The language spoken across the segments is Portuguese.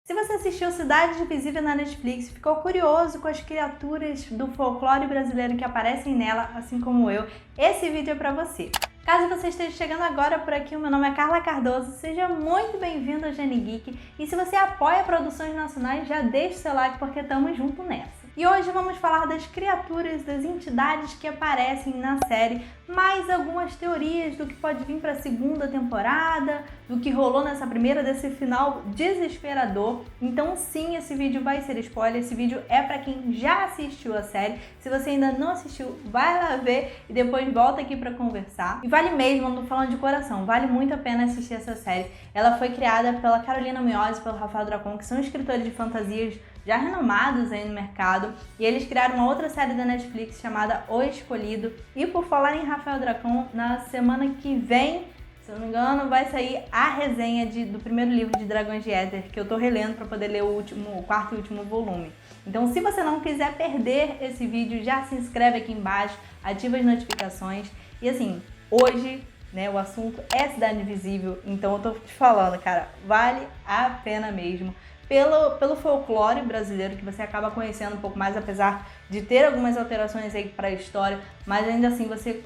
Se você assistiu Cidade Invisível na Netflix e ficou curioso com as criaturas do folclore brasileiro que aparecem nela, assim como eu, esse vídeo é pra você. Caso você esteja chegando agora por aqui, o meu nome é Carla Cardoso, seja muito bem-vindo ao Gene Geek. E se você apoia produções nacionais, já deixa o seu like porque estamos juntos nessa. E hoje vamos falar das criaturas, das entidades que aparecem na série, mais algumas teorias do que pode vir para a segunda temporada, do que rolou nessa primeira, desse final desesperador. Então sim, esse vídeo vai ser spoiler, esse vídeo é para quem já assistiu a série. Se você ainda não assistiu, vai lá ver e depois volta aqui para conversar. E vale mesmo, não tô falando de coração, vale muito a pena assistir essa série. Ela foi criada pela Carolina Miosi e pelo Rafael Dracon, que são escritores de fantasias já renomados aí no mercado, e eles criaram uma outra série da Netflix chamada O Escolhido. E por falar em Rafael Dracon, na semana que vem, se eu não me engano, vai sair a resenha do primeiro livro de Dragões de Éter, que eu tô relendo para poder ler o quarto e último volume. Então, se você não quiser perder esse vídeo, já se inscreve aqui embaixo, ativa as notificações. E assim, hoje, né, o assunto é Cidade Invisível, então eu tô te falando, cara, vale a pena mesmo. Pelo folclore brasileiro, que você acaba conhecendo um pouco mais, apesar de ter algumas alterações aí para a história, mas ainda assim você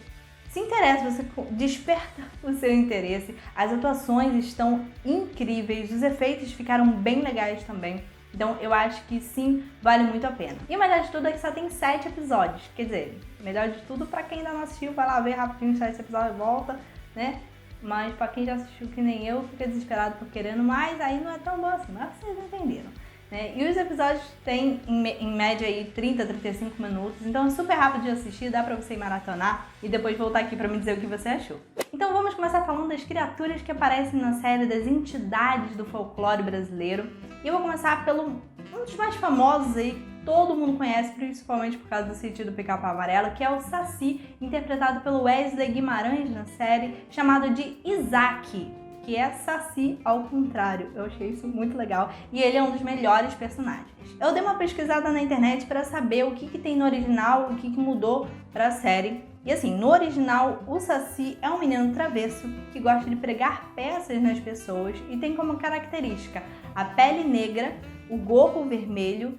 se interessa, você desperta o seu interesse. As atuações estão incríveis, os efeitos ficaram bem legais também. Então eu acho que sim, vale muito a pena. E o melhor de tudo é que só tem 7 episódios. Quer dizer, melhor de tudo para quem ainda não assistiu, vai lá ver rapidinho, sai esse episódio e volta, né? Mas pra quem já assistiu que nem eu, fica desesperado por querendo, mas aí não é tão bom assim, mas vocês entenderam, né? E os episódios têm em média aí 30, 35 minutos, então é super rápido de assistir, dá pra você ir maratonar e depois voltar aqui pra me dizer o que você achou. Então vamos começar falando das criaturas que aparecem na série, das entidades do folclore brasileiro. E eu vou começar pelo um dos mais famosos aí, todo mundo conhece, principalmente por causa do Sítio do Pica-Pau Amarelo, que é o Saci, interpretado pelo Wesley Guimarães na série, chamado de Isaac, que é Saci ao contrário. Eu achei isso muito legal e ele é um dos melhores personagens. Eu dei uma pesquisada na internet para saber o que tem no original, o que mudou para a série. E assim, no original, o Saci é um menino travesso que gosta de pregar peças nas pessoas e tem como característica a pele negra, o gorro vermelho,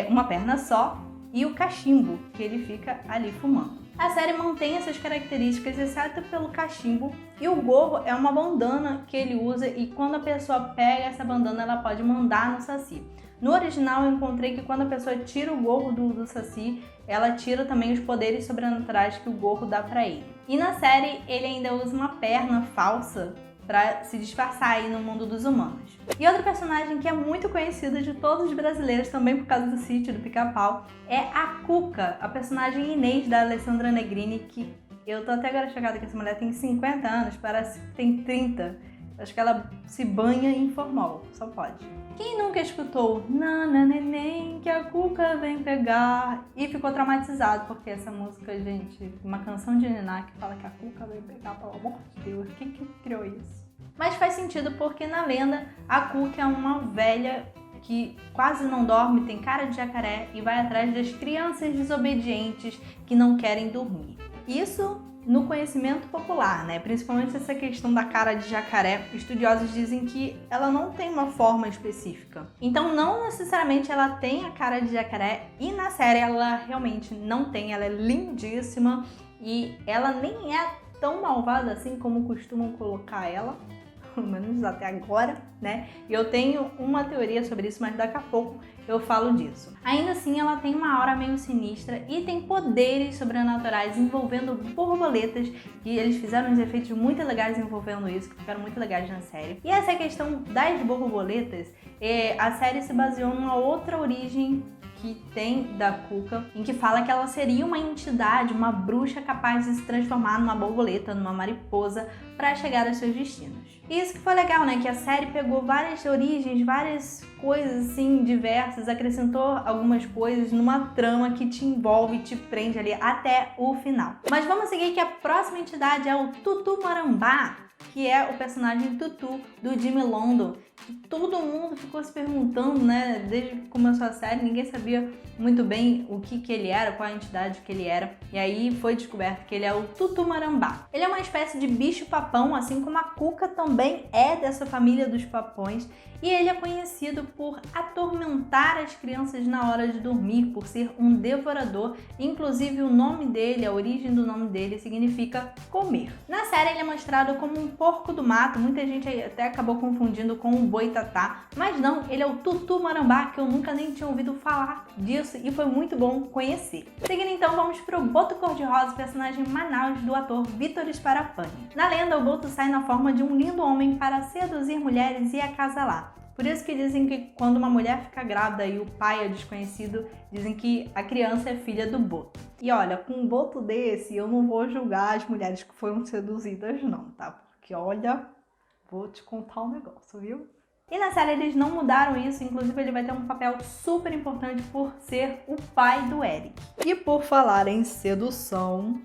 uma perna só e o cachimbo, que ele fica ali fumando. A série mantém essas características, exceto pelo cachimbo, e o gorro é uma bandana que ele usa e quando a pessoa pega essa bandana, ela pode mandar no Saci. No original, eu encontrei que quando a pessoa tira o gorro do Saci, ela tira também os poderes sobrenaturais que o gorro dá pra ele. E na série, ele ainda usa uma perna falsa para se disfarçar aí no mundo dos humanos. E outro personagem que é muito conhecido de todos os brasileiros, também por causa do Sítio do Pica-Pau, é a Cuca, a personagem Inês da Alessandra Negrini, que eu tô até agora chocada que essa mulher tem 50 anos, parece que tem 30. Acho que ela se banha em formol, só pode. Quem nunca escutou Nana Neném que a Cuca vem pegar e ficou traumatizado porque essa música, gente, uma canção de Niná que fala que a Cuca vem pegar, pelo amor de Deus, quem que criou isso? Mas faz sentido porque na lenda a Cuca é uma velha que quase não dorme, tem cara de jacaré e vai atrás das crianças desobedientes que não querem dormir. Isso no conhecimento popular, né? Principalmente essa questão da cara de jacaré, estudiosos dizem que ela não tem uma forma específica. Então não necessariamente ela tem a cara de jacaré e na série ela realmente não tem, ela é lindíssima e ela nem é tão malvada assim como costumam colocar ela, pelo menos até agora, né? E eu tenho uma teoria sobre isso, mas daqui a pouco eu falo disso. Ainda assim, ela tem uma aura meio sinistra e tem poderes sobrenaturais envolvendo borboletas, e eles fizeram uns efeitos muito legais envolvendo isso, que ficaram muito legais na série. E essa questão das borboletas, a série se baseou numa outra origem que tem da Cuca, em que fala que ela seria uma entidade, uma bruxa capaz de se transformar numa borboleta, numa mariposa, para chegar aos seus destinos. E isso que foi legal, né? Que a série pegou várias origens, várias coisas assim diversas, acrescentou algumas coisas numa trama que te envolve e te prende ali até o final. Mas vamos seguir que a próxima entidade é o Tutu-Marambá. que é o personagem Tutu, do Jimmy London. E todo mundo ficou se perguntando, né, desde que começou a série, ninguém sabia muito bem o que ele era, qual a entidade que ele era. E aí foi descoberto que ele é o Tutumarambá. Ele é uma espécie de bicho-papão, assim como a Cuca também é dessa família dos papões. E ele é conhecido por atormentar as crianças na hora de dormir, por ser um devorador. Inclusive o nome dele, a origem do nome dele, significa comer. Na série ele é mostrado como um porco do mato, muita gente até acabou confundindo com um boitatá, mas não, ele é o Tutumarambá, que eu nunca nem tinha ouvido falar disso e foi muito bom conhecer. Seguindo então, vamos pro Boto Cor-de-Rosa, personagem Manaus do ator Vitor Sparapani. Na lenda, o Boto sai na forma de um lindo homem para seduzir mulheres e acasalar. Por isso que dizem que quando uma mulher fica grávida e o pai é desconhecido, dizem que a criança é filha do Boto. E olha, com um Boto desse, eu não vou julgar as mulheres que foram seduzidas não, tá? Porque olha, vou te contar um negócio, viu? E na série eles não mudaram isso, inclusive ele vai ter um papel super importante por ser o pai do Eric. E por falar em sedução...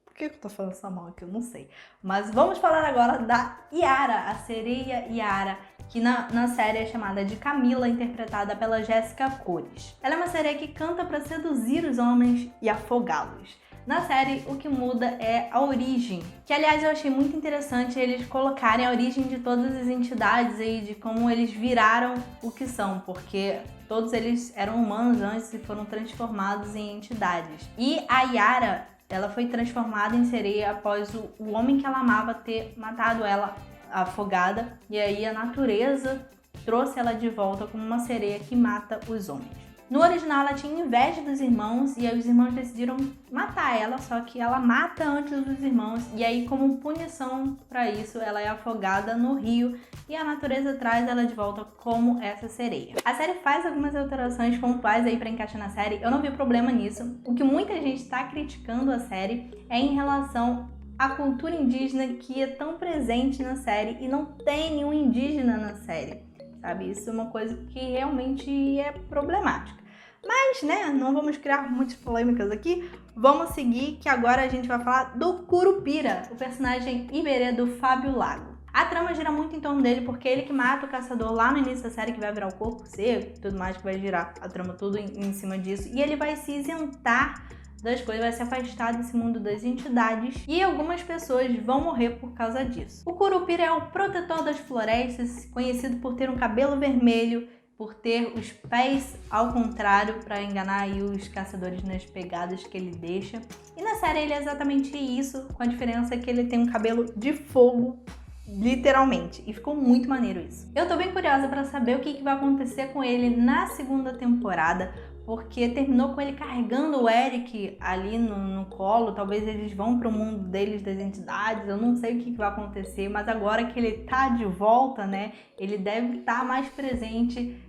Por que eu tô falando essa mal aqui? Eu não sei. Mas vamos falar agora da Yara, a sereia Yara, que na série é chamada de Camila, interpretada pela Jéssica Cores. Ela é uma sereia que canta para seduzir os homens e afogá-los. Na série, o que muda é a origem, que aliás eu achei muito interessante eles colocarem a origem de todas as entidades aí, de como eles viraram o que são, porque todos eles eram humanos antes e foram transformados em entidades. E a Yara, ela foi transformada em sereia após o homem que ela amava ter matado ela afogada, e aí a natureza trouxe ela de volta como uma sereia que mata os homens. No original ela tinha inveja dos irmãos e aí os irmãos decidiram matar ela, só que ela mata antes dos irmãos e aí como punição para isso ela é afogada no rio e a natureza traz ela de volta como essa sereia. A série faz algumas alterações pontuais aí para encaixar na série, eu não vi problema nisso. O que muita gente está criticando a série é em relação à cultura indígena que é tão presente na série e não tem nenhum indígena na série. Sabe? Isso é uma coisa que realmente é problemática. Mas, né, não vamos criar muitas polêmicas aqui. Vamos seguir, que agora a gente vai falar do Curupira, o personagem Iberê do Fábio Lago. A trama gira muito em torno dele, porque ele que mata o caçador lá no início da série, que vai virar o corpo seco e tudo mais, que vai girar a trama tudo em cima disso. E ele vai se isentar das coisas, vai se afastar desse mundo das entidades e algumas pessoas vão morrer por causa disso. O Curupira é o protetor das florestas, conhecido por ter um cabelo vermelho, por ter os pés ao contrário para enganar aí os caçadores nas pegadas que ele deixa. E na série ele é exatamente isso, com a diferença que ele tem um cabelo de fogo, literalmente, e ficou muito maneiro isso. Eu tô bem curiosa para saber o que vai acontecer com ele na segunda temporada, porque terminou com ele carregando o Eric ali no colo, talvez eles vão para o mundo deles, das entidades, eu não sei o que vai acontecer, mas agora que ele tá de volta, né, ele deve estar mais presente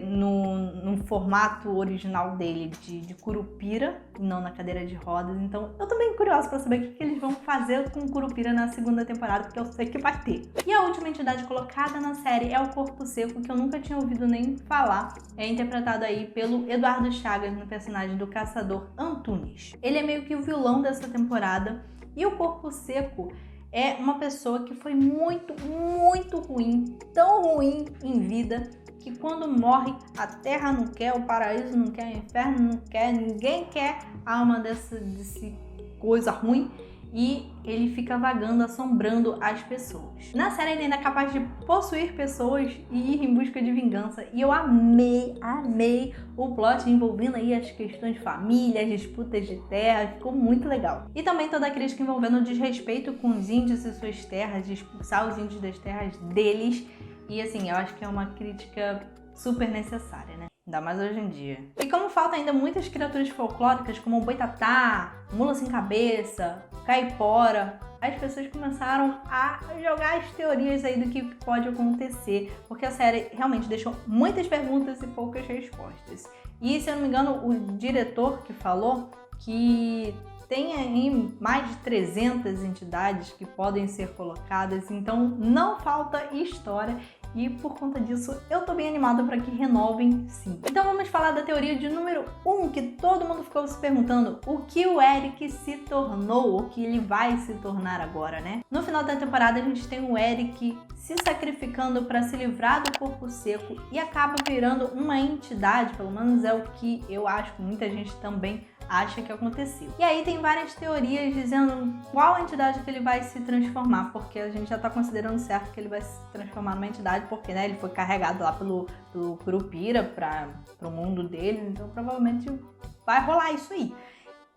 no formato original dele, de Curupira, e não na cadeira de rodas. Então eu tô bem curiosa para saber o que eles vão fazer com o Curupira na segunda temporada, porque eu sei que vai ter. E a última entidade colocada na série é o Corpo Seco, que eu nunca tinha ouvido nem falar. É interpretado aí pelo Eduardo Chagas, no personagem do caçador Antunes. Ele é meio que o vilão dessa temporada, e o Corpo Seco é uma pessoa que foi muito, muito ruim, tão ruim em vida, que quando morre, a terra não quer, o paraíso não quer, o inferno não quer, ninguém quer a alma desse coisa ruim, e ele fica vagando, assombrando as pessoas. Na série ele ainda é capaz de possuir pessoas e ir em busca de vingança, e eu amei o plot envolvendo aí as questões de família, as disputas de terra, ficou muito legal. E também toda a crítica envolvendo o desrespeito com os índios e suas terras, de expulsar os índios das terras deles. E assim, eu acho que é uma crítica super necessária, né? Ainda mais hoje em dia. E como falta ainda muitas criaturas folclóricas, como o boitatá, mula sem cabeça, caipora, as pessoas começaram a jogar as teorias aí do que pode acontecer, porque a série realmente deixou muitas perguntas e poucas respostas. E, se eu não me engano, o diretor que falou que tem aí mais de 300 entidades que podem ser colocadas, então não falta história. e por conta disso eu tô bem animada para que renovem sim. Então vamos falar da teoria de número 1, que todo mundo ficou se perguntando o que o Eric se tornou, o que ele vai se tornar agora, né? No final da temporada a gente tem o Eric se sacrificando para se livrar do corpo seco e acaba virando uma entidade, pelo menos é o que eu acho, que muita gente também acha que aconteceu. E aí tem várias teorias dizendo qual entidade que ele vai se transformar, porque a gente já tá considerando certo que ele vai se transformar numa entidade, porque né, ele foi carregado lá pelo Curupira para o mundo dele, então provavelmente vai rolar isso aí.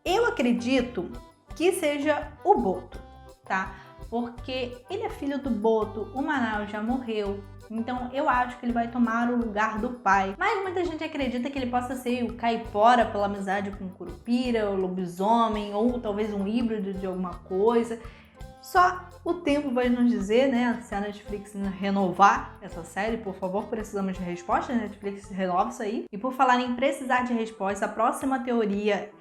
Eu acredito que seja o Boto, tá? Porque ele é filho do Boto, o Manaus já morreu, então eu acho que ele vai tomar o lugar do pai. Mas muita gente acredita que ele possa ser o Caipora pela amizade com o Curupira, o lobisomem, ou talvez um híbrido de alguma coisa. Só o tempo vai nos dizer, né? Se a Netflix renovar essa série, por favor, precisamos de resposta. A Netflix renova isso aí. E por falar em precisar de resposta, a próxima teoria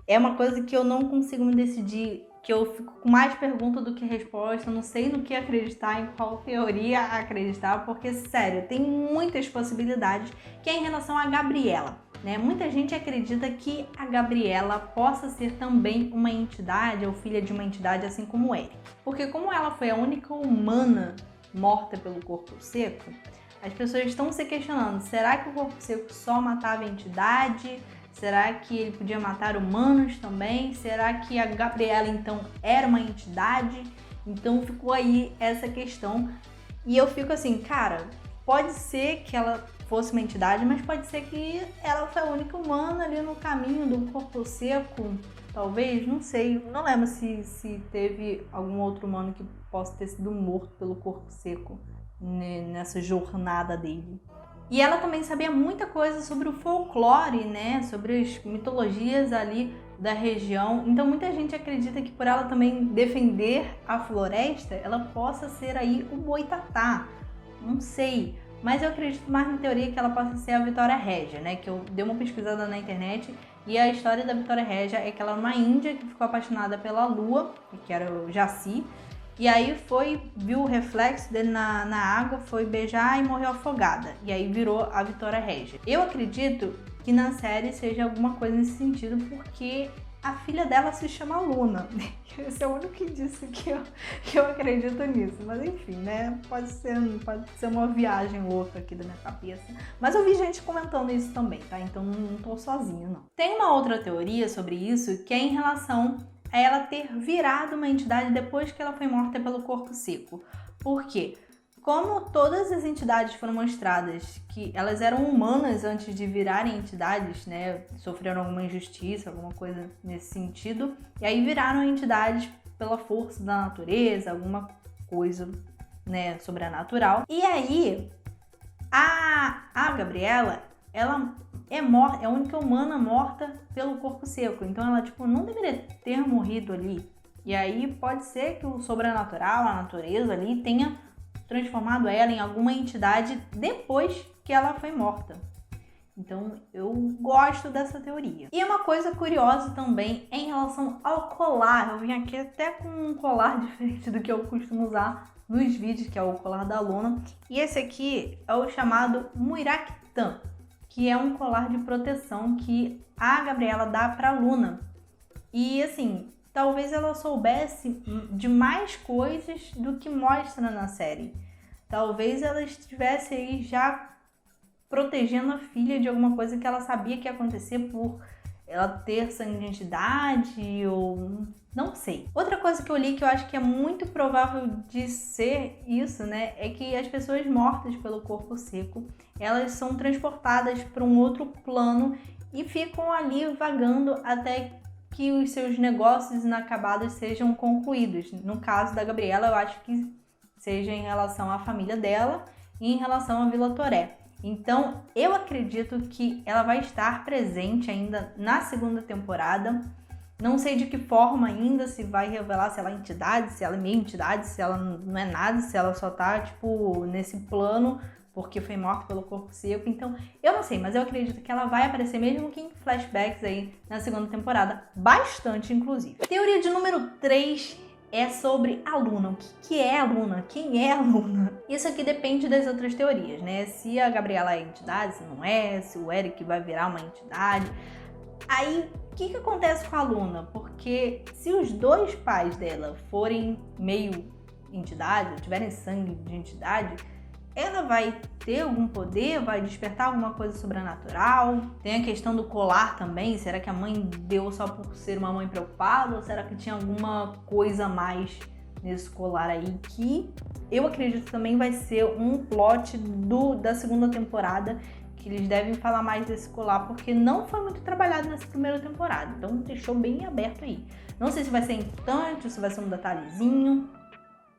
é uma coisa que eu não consigo me decidir, que eu fico com mais pergunta do que resposta, eu não sei no que acreditar, em qual teoria acreditar, porque, sério, tem muitas possibilidades, que é em relação a Gabriela, né? Muita gente acredita que a Gabriela possa ser também uma entidade, ou filha de uma entidade, assim como Eric. Porque como ela foi a única humana morta pelo corpo seco, as pessoas estão se questionando, será que o corpo seco só matava a entidade? Será que ele podia matar humanos também? Será que a Gabriela, então, era uma entidade? Então ficou aí essa questão. E eu fico assim, cara, pode ser que ela fosse uma entidade, mas pode ser que ela foi a única humana ali no caminho do corpo seco. Talvez, não sei. Não lembro se teve algum outro humano que possa ter sido morto pelo corpo seco nessa jornada dele. E ela também sabia muita coisa sobre o folclore, né? Sobre as mitologias ali da região. Então muita gente acredita que por ela também defender a floresta, ela possa ser aí o Boitatá. Não sei. Mas eu acredito mais na teoria que ela possa ser a Vitória Régia, né? Que eu dei uma pesquisada na internet e a história da Vitória Régia é que ela era uma índia que ficou apaixonada pela lua, que era o Jaci. E aí viu o reflexo dele na água, foi beijar e morreu afogada. E aí virou a Vitória Régia. Eu acredito que na série seja alguma coisa nesse sentido, porque a filha dela se chama Luna. Esse é o único indício que eu acredito nisso. Mas enfim, né? Pode ser uma viagem louca aqui da minha cabeça. Mas eu vi gente comentando isso também, tá? Então não tô sozinha, não. Tem uma outra teoria sobre isso, que é em relação a ela ter virado uma entidade depois que ela foi morta pelo corpo seco. Por quê? Como todas as entidades foram mostradas que elas eram humanas antes de virarem entidades, né? Sofreram alguma injustiça, alguma coisa nesse sentido, e aí viraram entidades pela força da natureza, alguma coisa, né, sobrenatural. E aí, a Gabriela, ela é a única humana morta pelo corpo seco. Então ela, não deveria ter morrido ali. E aí pode ser que o sobrenatural, a natureza ali, tenha transformado ela em alguma entidade depois que ela foi morta. Então eu gosto dessa teoria. E uma coisa curiosa também é em relação ao colar. Eu vim aqui até com um colar diferente do que eu costumo usar nos vídeos, que é o colar da Luna. E esse aqui é o chamado Muiractã, que é um colar de proteção que a Gabriela dá pra Luna. E assim, talvez ela soubesse de mais coisas do que mostra na série. Talvez ela estivesse aí já protegendo a filha de alguma coisa que ela sabia que ia acontecer por ela ter sangue de entidade ou não sei. Outra coisa que eu li que eu acho que é muito provável de ser isso, né, é que as pessoas mortas pelo corpo seco, elas são transportadas para um outro plano e ficam ali vagando até que os seus negócios inacabados sejam concluídos. No caso da Gabriela, eu acho que seja em relação à família dela e em relação à Vila Toré. Então, eu acredito que ela vai estar presente ainda na segunda temporada. Não sei de que forma ainda, se vai revelar se ela é entidade, se ela é meio entidade, se ela não é nada, se ela só tá, nesse plano porque foi morta pelo corpo seco. Então, eu não sei, mas eu acredito que ela vai aparecer mesmo que em flashbacks aí na segunda temporada. Bastante, inclusive. Teoria de número 3 é sobre a Luna. O que é a Luna? Quem é a Luna? Isso aqui depende das outras teorias, né? Se a Gabriela é entidade, se não é, se o Eric vai virar uma entidade. Aí, o que acontece com a Luna? Porque se os dois pais dela forem meio entidade, tiverem sangue de entidade, ela vai ter algum poder, vai despertar alguma coisa sobrenatural. Tem a questão do colar também. Será que a mãe deu só por ser uma mãe preocupada? Ou será que tinha alguma coisa a mais nesse colar aí? Que eu acredito também vai ser um plot da segunda temporada, que eles devem falar mais desse colar, porque não foi muito trabalhado nessa primeira temporada. Então deixou bem aberto aí. Não sei se vai ser importante, se vai ser um detalhezinho.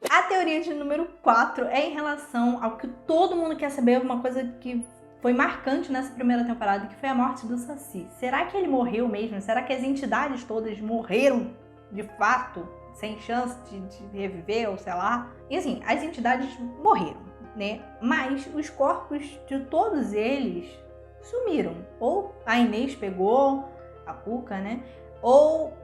A teoria de número 4 é em relação ao que todo mundo quer saber, uma coisa que foi marcante nessa primeira temporada, que foi a morte do Saci. Será que ele morreu mesmo? Será que as entidades todas morreram de fato, sem chance de reviver, ou sei lá? E assim, as entidades morreram, né? Mas os corpos de todos eles sumiram. Ou a Inês pegou, a Cuca, né? Ou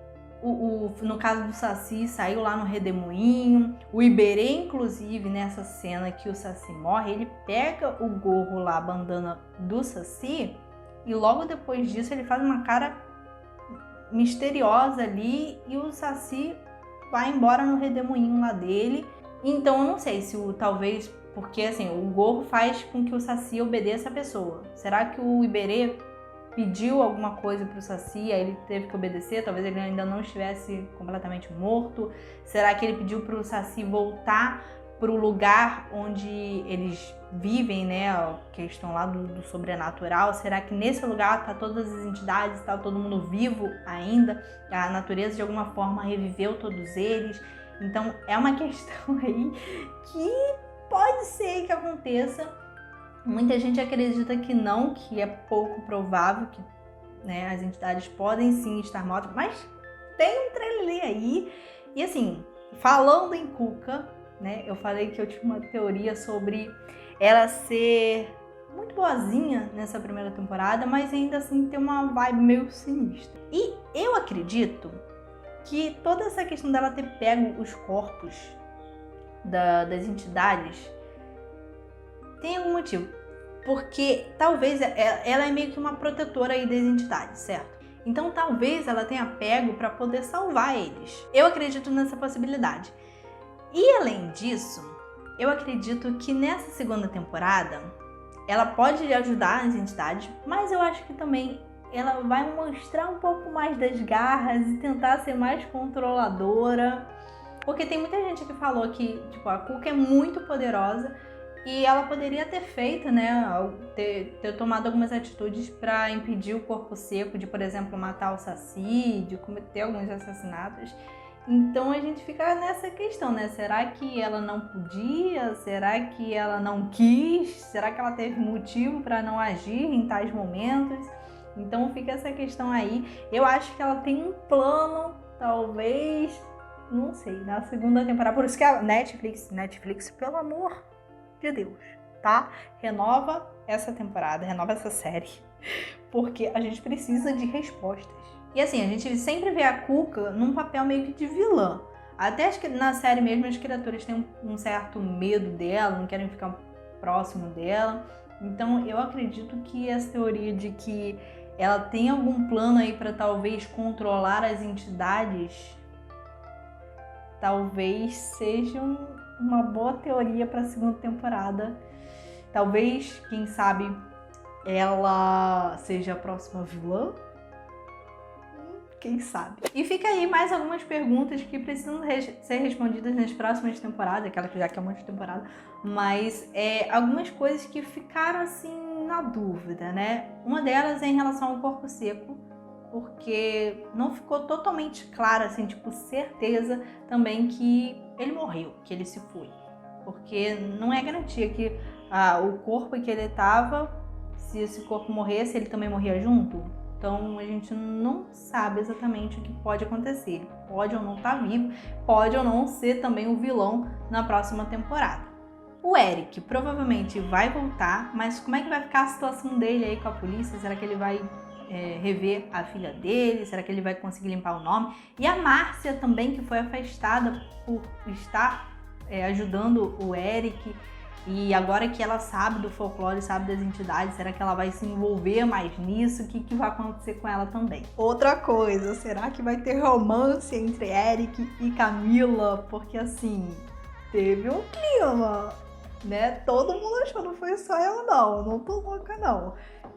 no caso do Saci, saiu lá no redemoinho. O Iberê, inclusive, nessa cena que o Saci morre, ele pega o gorro lá, a bandana do Saci, e logo depois disso ele faz uma cara misteriosa ali e o Saci vai embora no redemoinho lá dele. Então eu não sei se talvez, porque assim, o gorro faz com que o Saci obedeça a pessoa. Será que o Iberê pediu alguma coisa pro Saci, aí ele teve que obedecer? Talvez ele ainda não estivesse completamente morto. Será que ele pediu pro Saci voltar pro lugar onde eles vivem, né? Que estão lá do sobrenatural. Será que nesse lugar tá todas as entidades, tá todo mundo vivo ainda? A natureza de alguma forma reviveu todos eles? Então é uma questão aí que pode ser que aconteça. Muita gente acredita que não, que é pouco provável, que, né, as entidades podem sim estar mortas, mas tem um trailer aí. E assim, falando em Cuca, né, eu falei que eu tinha uma teoria sobre ela ser muito boazinha nessa primeira temporada, mas ainda assim ter uma vibe meio sinistra. E eu acredito que toda essa questão dela ter pego os corpos das entidades tem algum motivo, porque talvez ela é meio que uma protetora aí das entidades, certo? Então talvez ela tenha pego para poder salvar eles. Eu acredito nessa possibilidade. E além disso, eu acredito que nessa segunda temporada ela pode ajudar as entidades, mas eu acho que também ela vai mostrar um pouco mais das garras e tentar ser mais controladora, porque tem muita gente que falou que tipo, a Cuca é muito poderosa. E ela poderia ter feito, né, ter tomado algumas atitudes para impedir o Corpo Seco de, por exemplo, matar o Saci, de cometer alguns assassinatos. Então a gente fica nessa questão, né? Será que ela não podia? Será que ela não quis? Será que ela teve motivo para não agir em tais momentos? Então fica essa questão aí. Eu acho que ela tem um plano, talvez, não sei, na segunda temporada. Por isso que a Netflix, pelo amor de Deus, tá? Renova essa temporada, renova essa série, porque a gente precisa de respostas. E assim, a gente sempre vê a Cuca num papel meio que de vilã. Até acho que na série mesmo as criaturas têm um certo medo dela, não querem ficar próximo dela. Então eu acredito que essa teoria de que ela tem algum plano aí para talvez controlar as entidades, talvez seja uma boa teoria para a segunda temporada. Talvez, quem sabe, ela seja a próxima vilã. Quem sabe? E fica aí mais algumas perguntas que precisam ser respondidas nas próximas temporadas, aquela que já que é um monte de temporada, mas algumas coisas que ficaram assim na dúvida, né? Uma delas é em relação ao Corpo Seco, porque não ficou totalmente claro, assim, tipo, certeza também que ele morreu, que ele se foi. Porque não é garantia que o corpo em que ele estava, se esse corpo morresse, ele também morria junto. Então a gente não sabe exatamente o que pode acontecer. Ele pode ou não estar vivo, pode ou não ser também o vilão na próxima temporada. O Eric provavelmente vai voltar, mas como é que vai ficar a situação dele aí com a polícia? Será que ele vai rever a filha dele? Será que ele vai conseguir limpar o nome? E a Márcia também, que foi afastada por estar ajudando o Eric. E agora que ela sabe do folclore, sabe das entidades, será que ela vai se envolver mais nisso? O que vai acontecer com ela também? Outra coisa, será que vai ter romance entre Eric e Camila? Porque assim, teve um clima, né? Todo mundo achou, não foi só eu não tô louca não.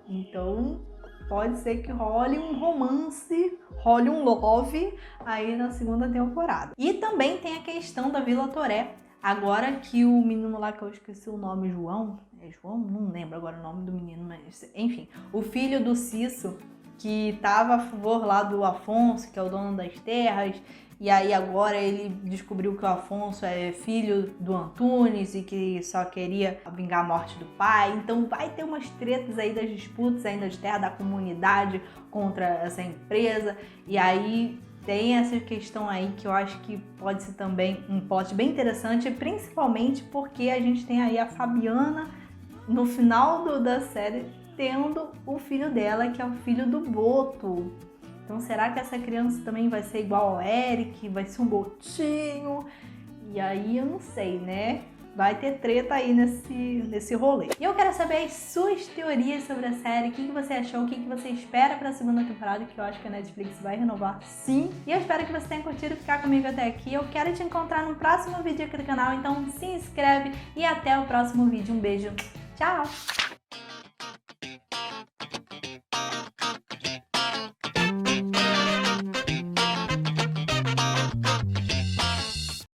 Então pode ser que role um romance, role um love aí na segunda temporada. E também tem a questão da Vila Toré. Agora que o menino lá, que eu esqueci o nome, João? É João? Não lembro agora o nome do menino, mas enfim. O filho do Cisso, que estava a favor lá do Afonso, que é o dono das terras, e aí agora ele descobriu que o Afonso é filho do Antunes e que só queria vingar a morte do pai. Então vai ter umas tretas aí das disputas ainda de terra da comunidade contra essa empresa. E aí tem essa questão aí que eu acho que pode ser também um plot bem interessante, principalmente porque a gente tem aí a Fabiana no final da série tendo o filho dela, que é o filho do Boto. Então será que essa criança também vai ser igual ao Eric? Vai ser um botinho? E aí eu não sei, né? Vai ter treta aí nesse rolê. E eu quero saber as suas teorias sobre a série, o que você achou, o que você espera pra segunda temporada, que eu acho que a Netflix vai renovar sim. E eu espero que você tenha curtido ficar comigo até aqui. Eu quero te encontrar no próximo vídeo aqui do canal, então se inscreve e até o próximo vídeo. Um beijo, tchau!